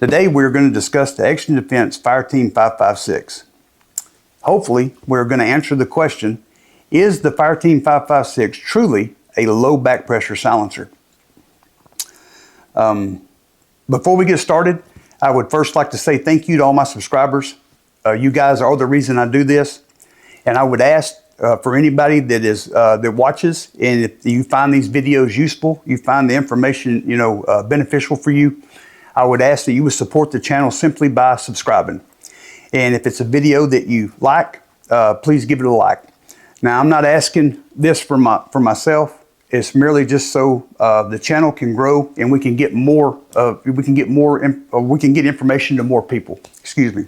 Today we're going to discuss the Exigent Defense Fireteam 556. Hopefully we're going to answer the question, is the Fireteam 556 truly a low back pressure silencer? Before we get started, I would first like to say thank you to all my subscribers. You guys are the reason I do this, and I would ask for anybody that watches, and if you find these videos useful, you find the information beneficial for you, I would ask that you would support the channel simply by subscribing. And if it's a video that you like, please give it a like. Now, I'm not asking this for myself. It's merely just so the channel can grow and we can get more. We can get information to more people. Excuse me.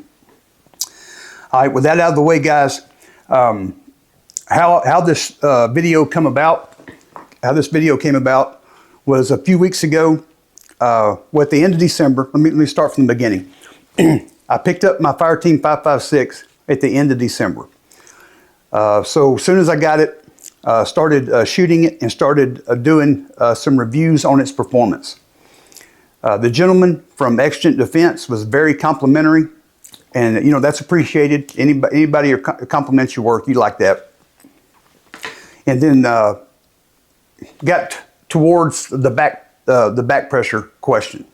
All right. With that out of the way, guys, how this video came about? How this video came about was a few weeks ago. At the end of December, let me start from the beginning. I picked up my Fireteam 556 at the end of December. So as soon as I got it, started shooting it and started doing some reviews on its performance. The gentleman from Exigent Defense was very complimentary, and that's appreciated. Anybody who compliments your work, you like that. And then got towards the back pressure question.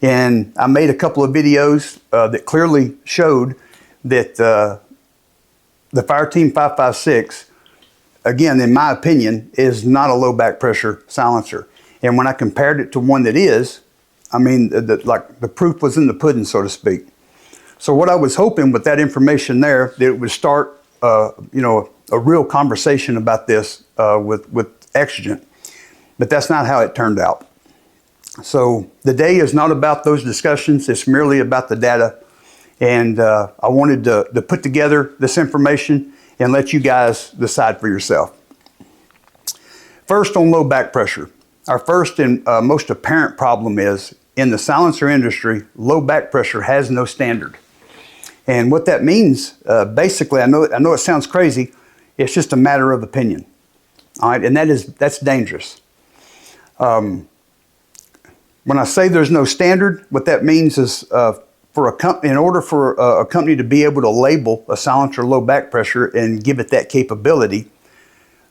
And I made a couple of videos that clearly showed that the Fireteam 556, again, in my opinion, is not a low back pressure silencer. And when I compared it to one that is, I mean, the proof was in the pudding, so to speak. So what I was hoping with that information there, that it would start, a real conversation about this with Exigent. But that's not how it turned out. So the day is not about those discussions. It's merely about the data. And I wanted to put together this information and let you guys decide for yourself. First, on low back pressure. Our first and most apparent problem is, in the silencer industry, low back pressure has no standard. And what that means, basically, I know it sounds crazy, it's just a matter of opinion. All right, and that's dangerous. When I say there's no standard, what that means is in order for a company to be able to label a silencer low back pressure and give it that capability,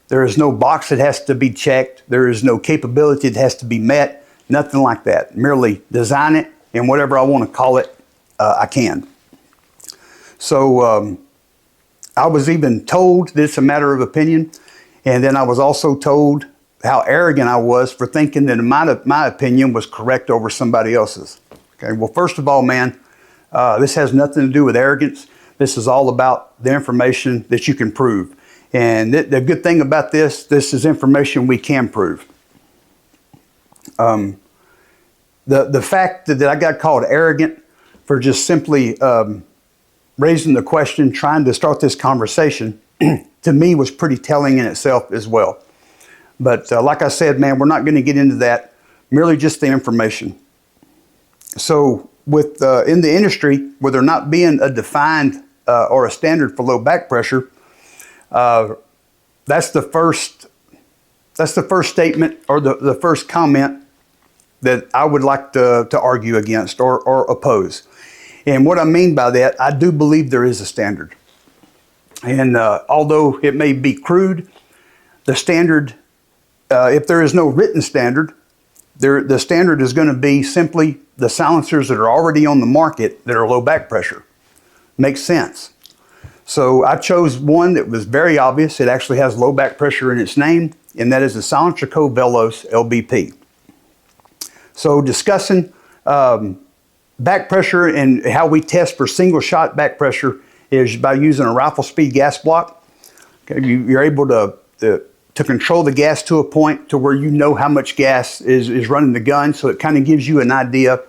there is no box that has to be checked. There is no capability that has to be met. Nothing like that. Merely design it, and whatever I want to call it, I can. So I was even told that it's a matter of opinion, and then I was also told how arrogant I was for thinking that my opinion was correct over somebody else's. Okay, well, first of all, man, this has nothing to do with arrogance. This is all about the information that you can prove. And the good thing about this is information we can prove. The fact that I got called arrogant for just simply raising the question, trying to start this conversation, to me was pretty telling in itself as well. But like I said, man, we're not going to get into that, merely just the information. So in the industry, with there not being a defined or a standard for low back pressure, that's the first statement or the first comment that I would like to argue against or oppose. And what I mean by that, I do believe there is a standard. And although it may be crude, the standard, if there is no written standard, the standard is going to be simply the silencers that are already on the market that are low back pressure. Makes sense. So I chose one that was very obvious. It actually has low back pressure in its name, and that is the Silencer Co. Velos LBP. So discussing back pressure and how we test for single shot back pressure is by using a rifle speed gas block. Okay, you're able to control the gas to a point to where you know how much gas is running the gun, so it kind of gives you an idea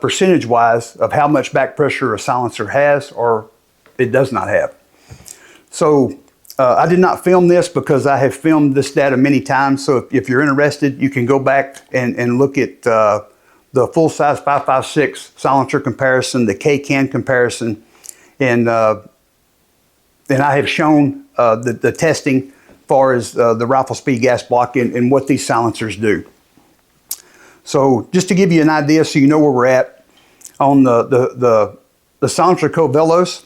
percentage-wise of how much back pressure a silencer has or it does not have. So I did not film this because I have filmed this data many times, so if you're interested, you can go back and look at the full-size 556 silencer comparison, the K-can comparison, and I have shown the testing far as the rifle speed gas block and what these silencers do. So just to give you an idea so you know where we're at, On the silencer co-bellows,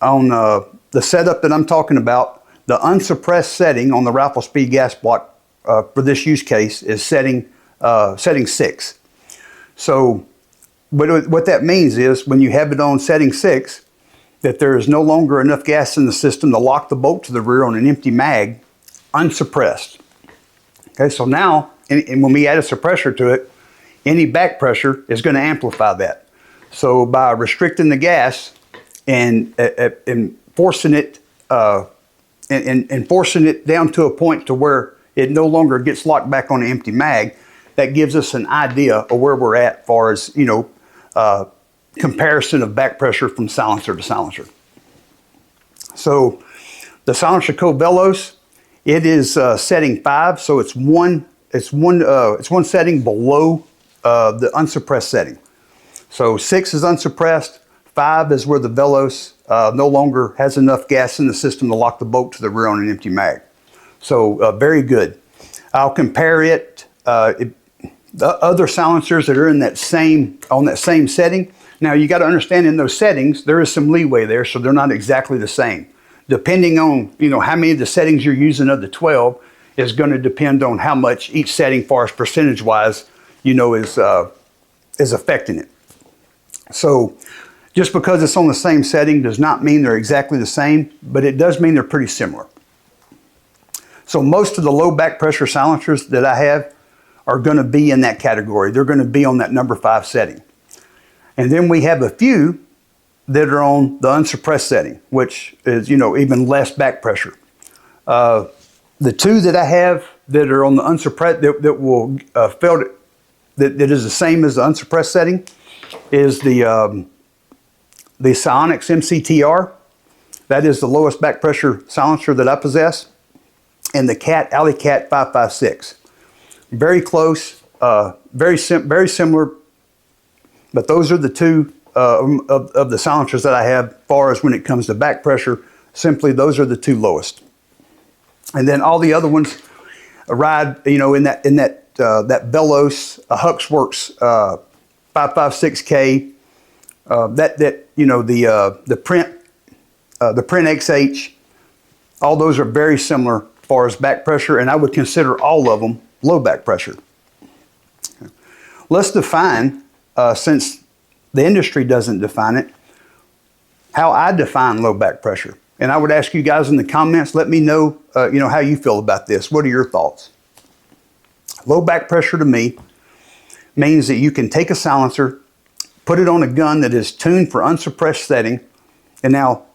on the setup that I'm talking about, the unsuppressed setting on the rifle speed gas block for this use case is setting 6. So what that means is when you have it on setting 6, that there is no longer enough gas in the system to lock the bolt to the rear on an empty mag, unsuppressed. Okay, so now, and when we add a suppressor to it, any back pressure is going to amplify that. So by restricting the gas and forcing it and forcing it down to a point to where it no longer gets locked back on an empty mag, that gives us an idea of where we're at as far as, comparison of back pressure from silencer to silencer. So the silencer co-bellows, it is setting 5, so it's one setting below the unsuppressed setting. So 6 is unsuppressed, 5 is where the bellows no longer has enough gas in the system to lock the bolt to the rear on an empty mag. So very good. I'll compare it, the other silencers that are in that same setting. Now you got to understand in those settings, there is some leeway there, so they're not exactly the same. Depending on, how many of the settings you're using of the 12 is going to depend on how much each setting, far as percentage-wise, is affecting it. So just because it's on the same setting does not mean they're exactly the same, but it does mean they're pretty similar. So most of the low back pressure silencers that I have are going to be in that category. They're going to be on that number 5 setting. And then we have a few that are on the unsuppressed setting, which is, even less back pressure. The 2 that I have that are on the unsuppressed, that will that is the same as the unsuppressed setting, is the Psionics MCTR. That is the lowest back pressure silencer that I possess, and the Alley Cat 556. Very close, very similar, but those are the 2 of the silencers that I have as far as when it comes to back pressure. Simply, those are the 2 lowest. And then all the other ones ride, in that bellows, Huxworks 556K, the Print XH, all those are very similar as far as back pressure, and I would consider all of them low back pressure. Let's define, since the industry doesn't define it, how I define low back pressure. And I would ask you guys in the comments, let me know, how you feel about this. What are your thoughts? Low back pressure to me means that you can take a silencer, put it on a gun that is tuned for unsuppressed setting, and now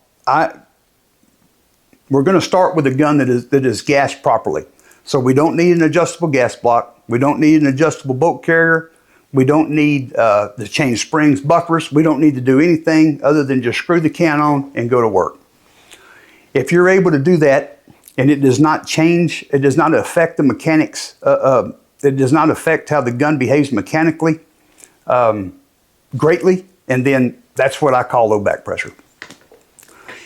we're going to start with a gun that is gassed properly. So we don't need an adjustable gas block. We don't need an adjustable bolt carrier. We don't need to change springs, buffers. We don't need to do anything other than just screw the can on and go to work. If you're able to do that and it does not change, it does not affect the mechanics, it does not affect how the gun behaves mechanically greatly, and then that's what I call low back pressure.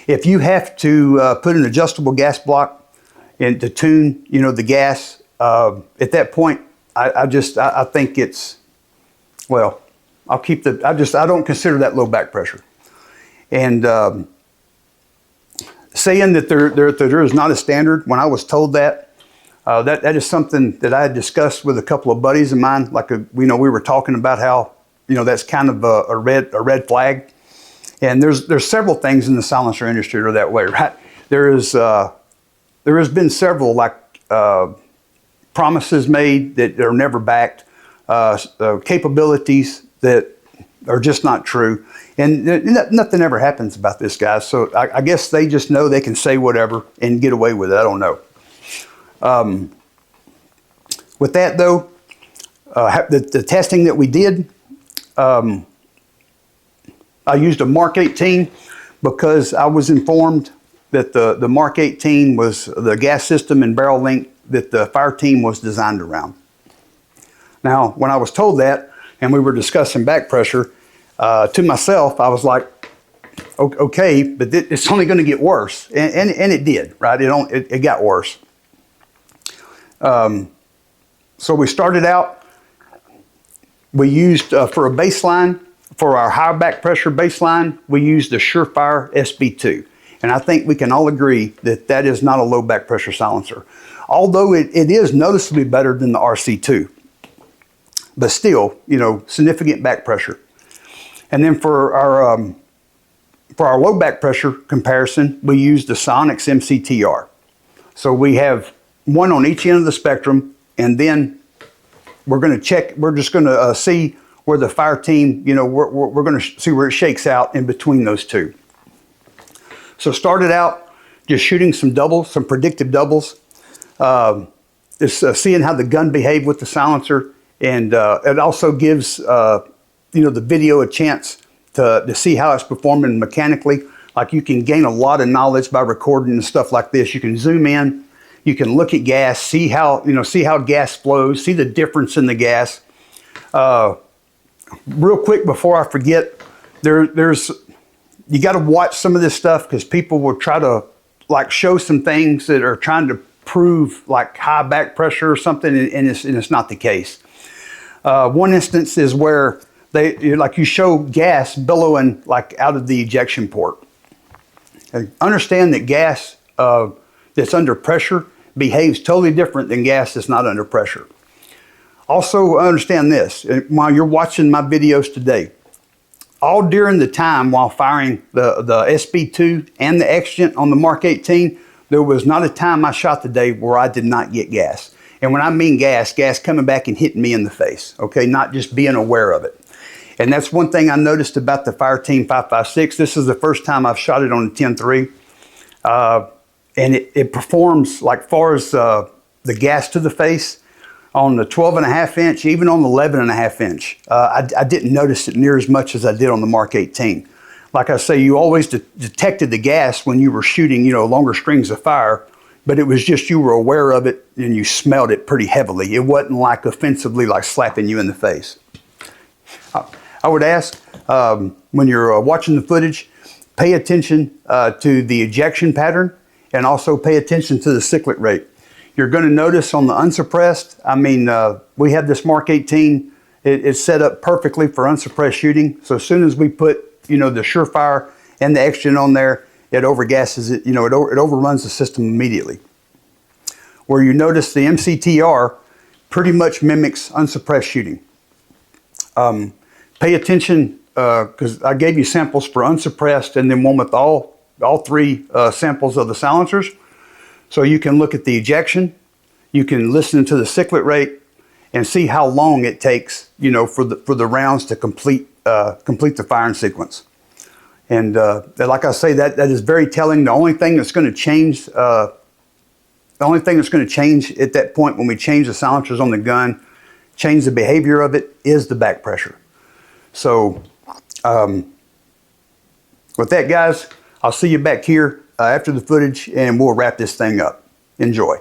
If you have to put an adjustable gas block and to tune, the gas, at that point, I think it's, well, I don't consider that low back pressure. And saying that there is not a standard, when I was told that, that is something that I had discussed with a couple of buddies of mine. Like, we were talking about how, that's kind of a red flag. And there's several things in the silencer industry that are that way, right? There has been several promises made that are never backed, capabilities that are just not true, and nothing ever happens about this, guys. So I guess they just know they can say whatever and get away with it. I don't know. With that though, the testing that we did, I used a Mark 18 because I was informed that the Mark 18 was the gas system and barrel length that the Fireteam was designed around. Now, when I was told that, and we were discussing back pressure, to myself, I was like, okay, but it's only going to get worse. And it did, right? It got worse. So we started out, we used, for a baseline, For our high back pressure baseline, we use the Surefire SB2. And I think we can all agree that that is not a low back pressure silencer. Although it is noticeably better than the RC2. But still, you know, significant back pressure. And then for our low back pressure comparison, we use the Sonics MCTR. So we have one on each end of the spectrum, and then we're going to check, we're just going to see where the Fireteam, you know, we're going to see where it shakes out in between those two. So started out just shooting some doubles, some predictive doubles, just seeing how the gun behaved with the silencer, and it also gives you know, the video a chance to see how it's performing mechanically. Like, you can gain a lot of knowledge by recording and stuff like this. You can zoom in, you can look at gas, see how, you know, see how gas flows, see the difference in the gas. Real quick before I forget, you got to watch some of this stuff, because people will try to like show some things that are trying to prove like high back pressure or something, and it's not the case. One instance is where you show gas billowing like out of the ejection port. And understand that gas that's under pressure behaves totally different than gas that's not under pressure. Also understand this, while you're watching my videos today, all during the time while firing the SB2 and the Exigent on the Mark 18, there was not a time I shot today where I did not get gas. And when I mean gas coming back and hitting me in the face, okay? Not just being aware of it. And that's one thing I noticed about the Fireteam 5.56. This is the first time I've shot it on the 10.3. And it performs, like far as the gas to the face, on the 12.5 inch, even on the 11.5 inch. I didn't notice it near as much as I did on the Mark 18. Like I say, you always detected the gas when you were shooting, you know, longer strings of fire, but it was just you were aware of it and you smelled it pretty heavily. It wasn't like offensively like slapping you in the face. I would ask, when you're watching the footage, pay attention to the ejection pattern, and also pay attention to the cyclic rate. You're going to notice on the unsuppressed, I mean, we have this Mark 18, it's set up perfectly for unsuppressed shooting. So as soon as we put, you know, the Surefire and the Exigent on there, it overgasses it, you know, it overruns the system immediately. Where you notice the MCTR pretty much mimics unsuppressed shooting. Pay attention, because I gave you samples for unsuppressed and then one with all three samples of the silencers. So you can look at the ejection, you can listen to the cyclic rate, and see how long it takes, you know, for the rounds to complete the firing sequence. And like I say, that is very telling. The only thing that's going to change, at that point when we change the silencers on the gun, change the behavior of it, is the back pressure. So with that, guys, I'll see you back here after the footage, and we'll wrap this thing up. Enjoy.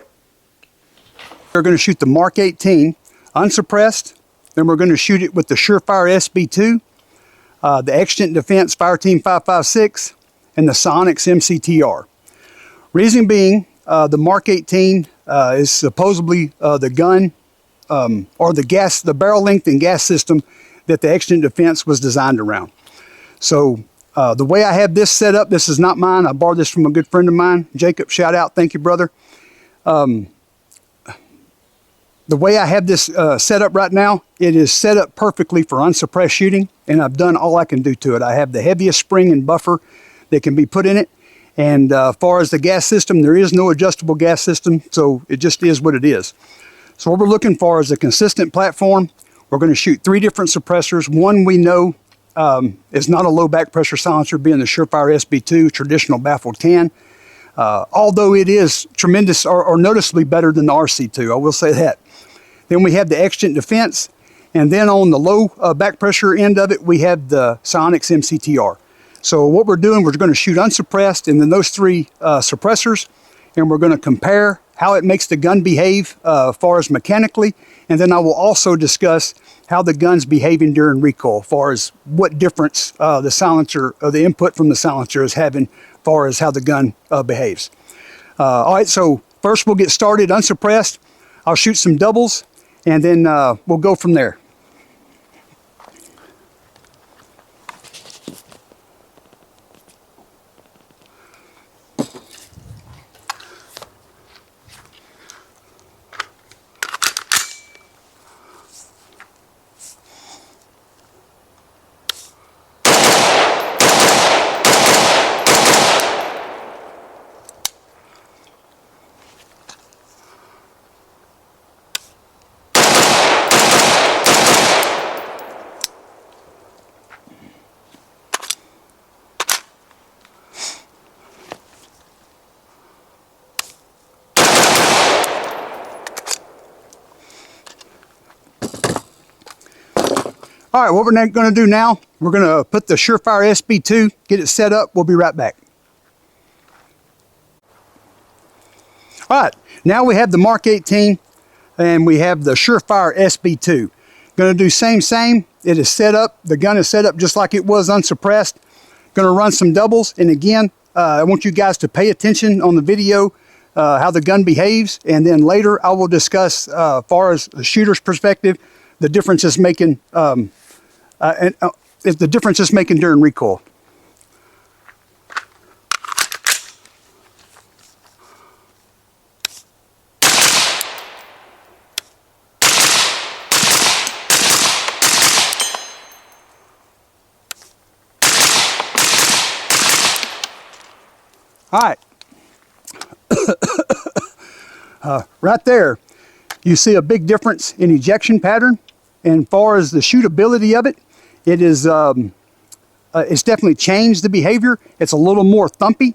We're going to shoot the Mark 18 unsuppressed, then we're going to shoot it with the Surefire SB2, the Exigent Defense Fireteam 5.56, and the Sonics MCTR. Reason being, the Mark 18 is supposedly the gun or the barrel length and gas system that the Exigent Defense was designed around. So the way I have this set up, this is not mine. I borrowed this from a good friend of mine, Jacob. Shout out. Thank you, brother. The way I have this set up right now, it is set up perfectly for unsuppressed shooting, and I've done all I can do to it. I have the heaviest spring and buffer that can be put in it. And as far as the gas system, there is no adjustable gas system, so it just is what it is. So what we're looking for is a consistent platform. We're going to shoot 3 different suppressors. One we know is not a low back pressure silencer, being the Surefire SB2, traditional baffled can. Although it is tremendous or noticeably better than the RC2, I will say that. Then we have the Exigent Defense, and then on the low back pressure end of it, we have the Sonics MCTR. So what we're doing, we're going to shoot unsuppressed and then those 3 suppressors, and we're going to compare how it makes the gun behave as far as mechanically, and then I will also discuss how the gun's behaving during recoil, as far as what difference the silencer, or the input from the silencer is having as far as how the gun behaves. All right, so first we'll get started unsuppressed. I'll shoot some doubles, and then we'll go from there. All right, what we're going to do now, we're going to put the Surefire SB2, get it set up. We'll be right back. All right, now we have the Mark 18 and we have the Surefire SB2. Going to do same. It is set up. The gun is set up just like it was unsuppressed. Going to run some doubles. And again, I want you guys to pay attention on the video how the gun behaves. And then later I will discuss, as far as the shooter's perspective, the difference it's making, the difference it's making during recoil. All right, right there, you see a big difference in ejection pattern. And as far as the shootability of it, it is, it's definitely changed the behavior. It's a little more thumpy.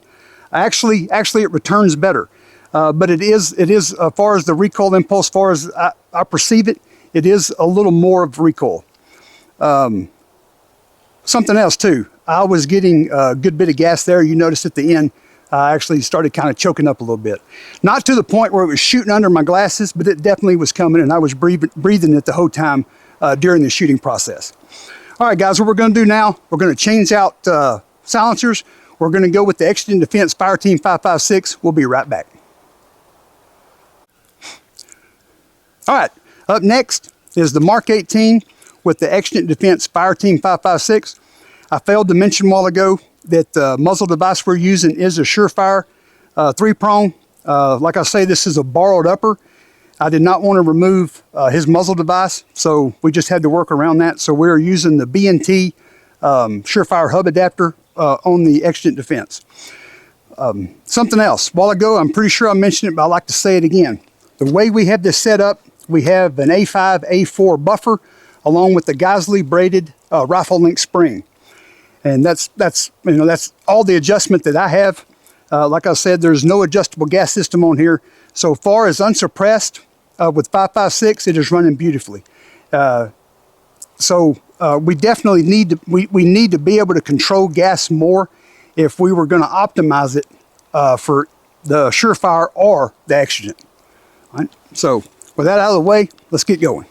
Actually, it returns better. But it is, as far as the recoil impulse, as far as I perceive it, it is a little more of recoil. Something else too, I was getting a good bit of gas there. You noticed at the end, I actually started kind of choking up a little bit. Not to the point where it was shooting under my glasses, but it definitely was coming, and I was breathing it the whole time during the shooting process. All right, guys, what we're going to do now, we're going to change out silencers. We're going to go with the Exigent Defense Fireteam 556. We'll be right back. All right, up next is the Mark 18 with the Exigent Defense Fireteam 556. I failed to mention a while ago that the muzzle device we're using is a Surefire 3-prong. Like I say, this is a borrowed upper. I did not want to remove his muzzle device, so we just had to work around that. So we're using the B&T Surefire hub adapter on the Exigent Defense. Something else, a while ago, I'm pretty sure I mentioned it, but I like to say it again. The way we have this set up, we have an A5, A4 buffer along with the Geisley braided rifle link spring. And that's all the adjustment that I have. Like I said, there's no adjustable gas system on here. So far as unsuppressed with 556, it is running beautifully. We definitely need to we need to be able to control gas more if we were going to optimize it for the Surefire or the Exigent. All right? So with that out of the way, let's get going.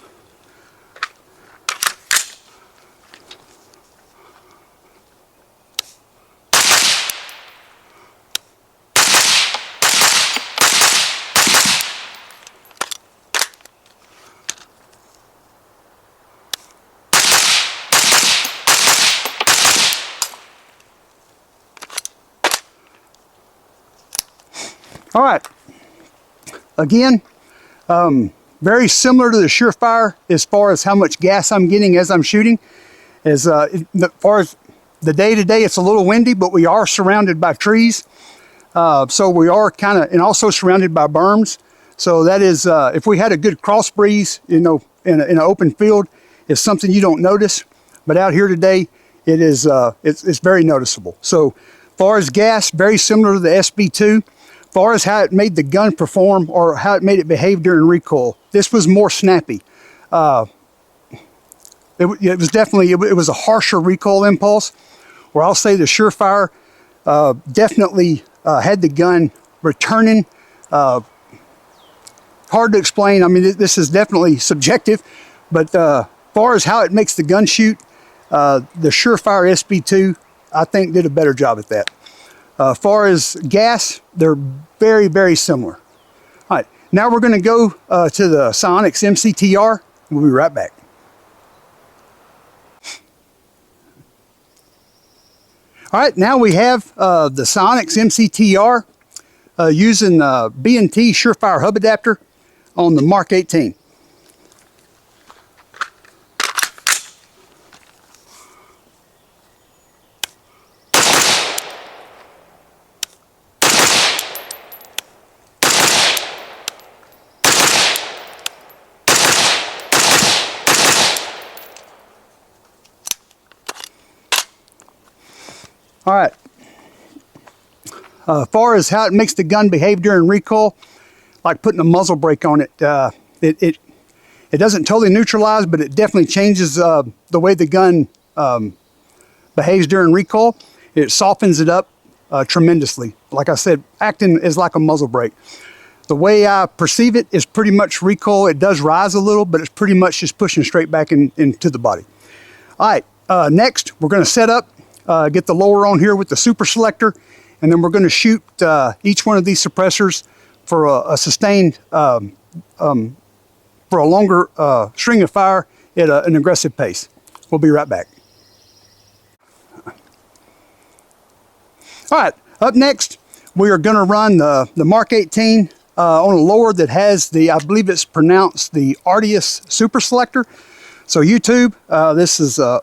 All right, again, very similar to the Surefire as far as how much gas I'm getting as I'm shooting. As far as the day-to-day, it's a little windy, but we are surrounded by trees. So we are kind of, and also surrounded by berms. So that is, if we had a good cross breeze, in an open field, it's something you don't notice. But out here today, it is, it's very noticeable. So far as gas, very similar to the SB2. Far as how it made the gun perform or how it made it behave during recoil, this was more snappy. It was definitely, it was a harsher recoil impulse, where I'll say the Surefire definitely had the gun returning. Hard to explain. I mean, this is definitely subjective, but far as how it makes the gun shoot, the Surefire SB2, I think, did a better job at that. Far as gas, they're very, very similar. All right, now we're going to go to the Psionics MCTR. We'll be right back. All right, now we have the Psionics MCTR using B&T Surefire hub adapter on the Mark 18. All right, far as how it makes the gun behave during recoil, like putting a muzzle brake on it, It doesn't totally neutralize, but it definitely changes the way the gun behaves during recoil. It softens it up tremendously. Like I said, acting is like a muzzle brake. The way I perceive it is pretty much recoil. It does rise a little, but it's pretty much just pushing straight back into the body. All right, next we're going to set up, get the lower on here with the super selector, and then we're going to shoot each one of these suppressors for a sustained, for a longer string of fire at an aggressive pace. We'll be right back. All right, up next, we are going to run the Mark 18 on a lower that has the, I believe it's pronounced the Artius Super Selector. So YouTube, this is a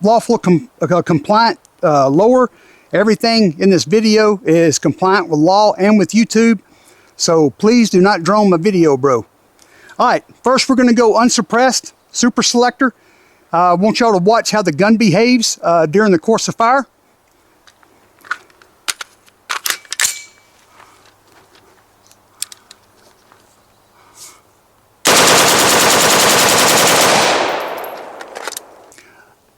lawful compliant lower. Everything in this video is compliant with law and with YouTube. So please do not drone my video, bro. All right, first we're going to go unsuppressed Super Selector. I want y'all to watch how the gun behaves during the course of fire.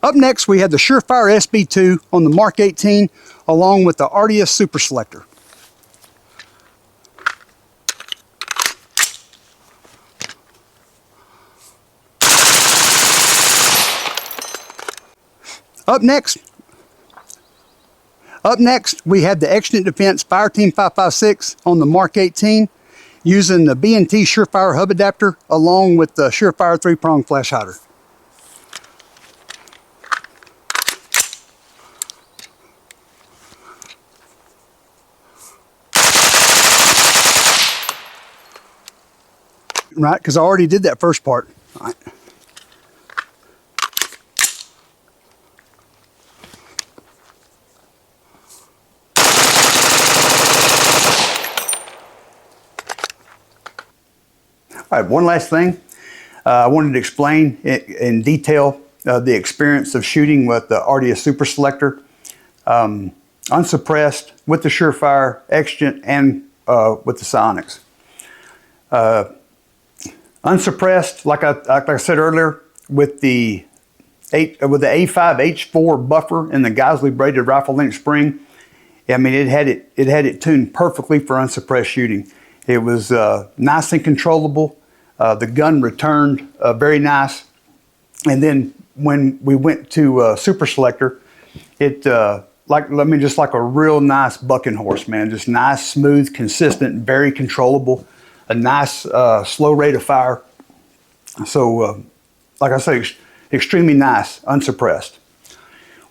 Up next, we have the Surefire SB2 on the Mark 18, along with the Artius Super Selector. Up next, we have the Exigent Defense Fireteam 556 on the Mark 18, using the B&T Surefire hub adapter, along with the Surefire 3-prong flash hider. Right, because I already did that first part. All right. All right, one last thing. I wanted to explain in detail the experience of shooting with the Artius Super Selector, unsuppressed, with the Surefire, Exigent, and with the Psionics. Unsuppressed, like I said earlier, with the A5H4 buffer and the Geisley braided rifle length spring, I mean, it had it tuned perfectly for unsuppressed shooting. It was nice and controllable. The gun returned very nice. And then when we went to Super Selector, it just like a real nice bucking horse, man. Just nice, smooth, consistent, very controllable. A nice slow rate of fire. So, like I say, extremely nice, unsuppressed.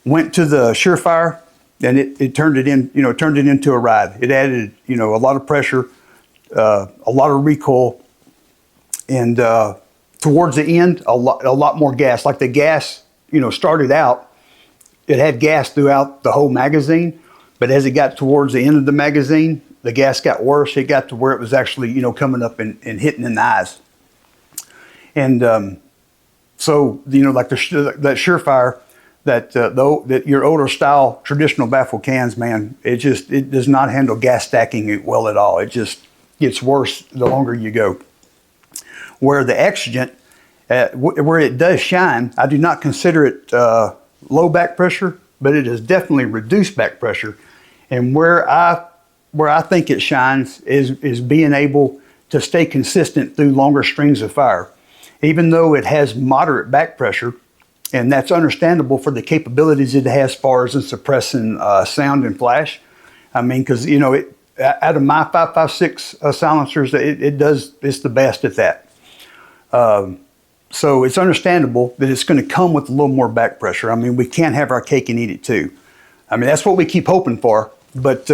Went to the Surefire, and it turned it into a ride. It added, a lot of pressure, a lot of recoil, and towards the end, a lot more gas. Like the gas, started out, it had gas throughout the whole magazine, but as it got towards the end of the magazine, the gas got worse. It got to where it was actually, coming up and hitting in the eyes. And so, like that Surefire, that your older style traditional baffle cans, man, it does not handle gas stacking well at all. It just gets worse the longer you go. Where the Exigent, where it does shine, I do not consider it low back pressure, but it is definitely reduced back pressure. And where I think it shines is being able to stay consistent through longer strings of fire. Even though it has moderate back pressure, and that's understandable for the capabilities it has as far as in suppressing sound and flash. I mean, because, out of my 556 silencers, it's the best at that. So it's understandable that it's going to come with a little more back pressure. I mean, we can't have our cake and eat it too. I mean, that's what we keep hoping for, but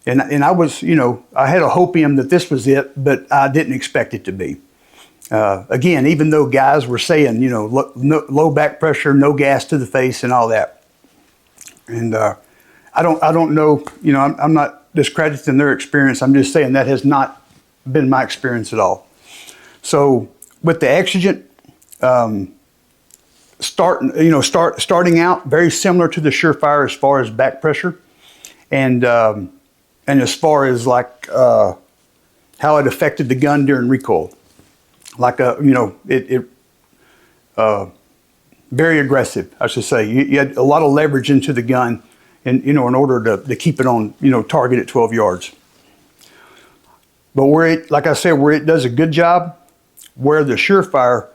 and I was, I had a hopium that this was it, but I didn't expect it to be. Again, even though guys were saying, low back pressure, no gas to the face and all that. And I don't know, I'm not discrediting their experience. I'm just saying that has not been my experience at all. So with the Exigent, starting out very similar to the Surefire as far as back pressure, and as far as how it affected the gun during recoil. like a, very aggressive, I should say. You had a lot of leverage into the gun, and in order to keep it on, target at 12 yards. But where it, like I said, where it does a good job, where the Surefire,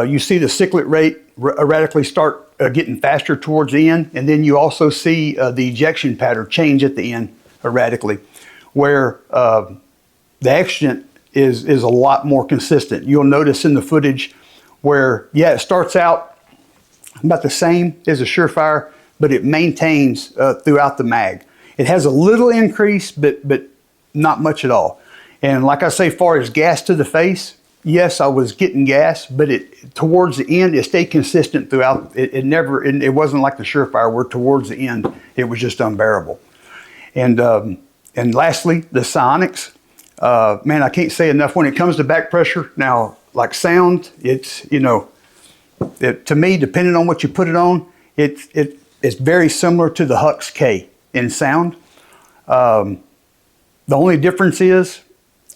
you see the cyclet rate radically start getting faster towards the end, and then you also see the ejection pattern change at the end radically, where the Exigent is a lot more consistent. You'll notice in the footage where, yeah, it starts out about the same as a Surefire, but it maintains throughout the mag. It has a little increase, but not much at all. And like I say, far as gas to the face, yes, I was getting gas, but towards the end, it stayed consistent throughout. It wasn't like the Surefire where towards the end, it was just unbearable. And lastly, the psionics. Man, I can't say enough when it comes to back pressure. Now, like sound, it's, to me, depending on what you put it on, it's very similar to the Hux K in sound. The only difference is,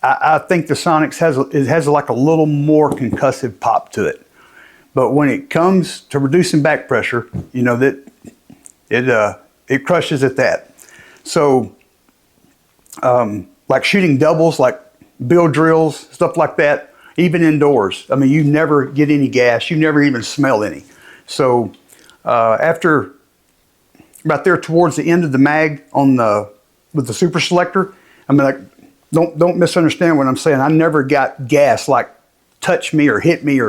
I think the Sonics has like a little more concussive pop to it. But when it comes to reducing back pressure, that it crushes at that. So like shooting doubles, like bill drills, stuff like that, even indoors. I mean, you never get any gas. You never even smell any. So after about there towards the end of the mag with the Super Selector, I mean, like, don't misunderstand what I'm saying. I never got gas like touch me or hit me,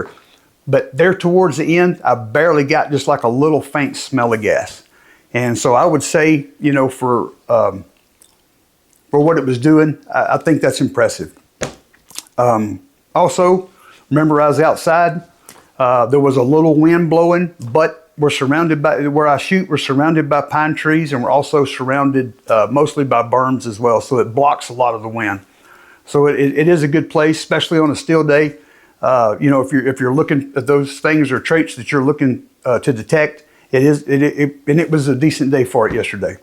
but there towards the end, I barely got just like a little faint smell of gas. And so I would say, for what it was doing, I think that's impressive. Also, remember I was outside. There was a little wind blowing, but we're surrounded by, where I shoot, we're surrounded by pine trees, and we're also surrounded mostly by berms as well. So it blocks a lot of the wind. So it is a good place, especially on a still day. If you're looking at those things or traits that you're looking to detect, and it was a decent day for it yesterday.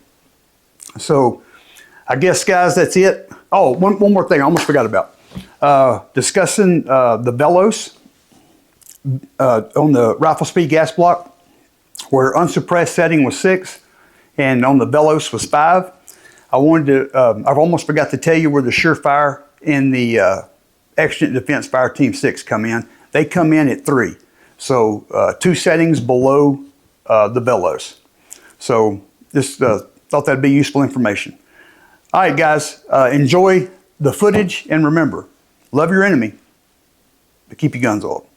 So I guess, guys, that's it. Oh, one more thing I almost forgot about. Discussing the bellows on the rifle speed gas block, where unsuppressed setting was 6 and on the bellows was 5. I wanted to, I've almost forgot to tell you where the Surefire and the Exigent Defense Fireteam 6 come in. They come in at 3. So 2 settings below the bellows. So just thought that'd be useful information. All right, guys, enjoy the footage, and remember, love your enemy, but keep your guns oiled.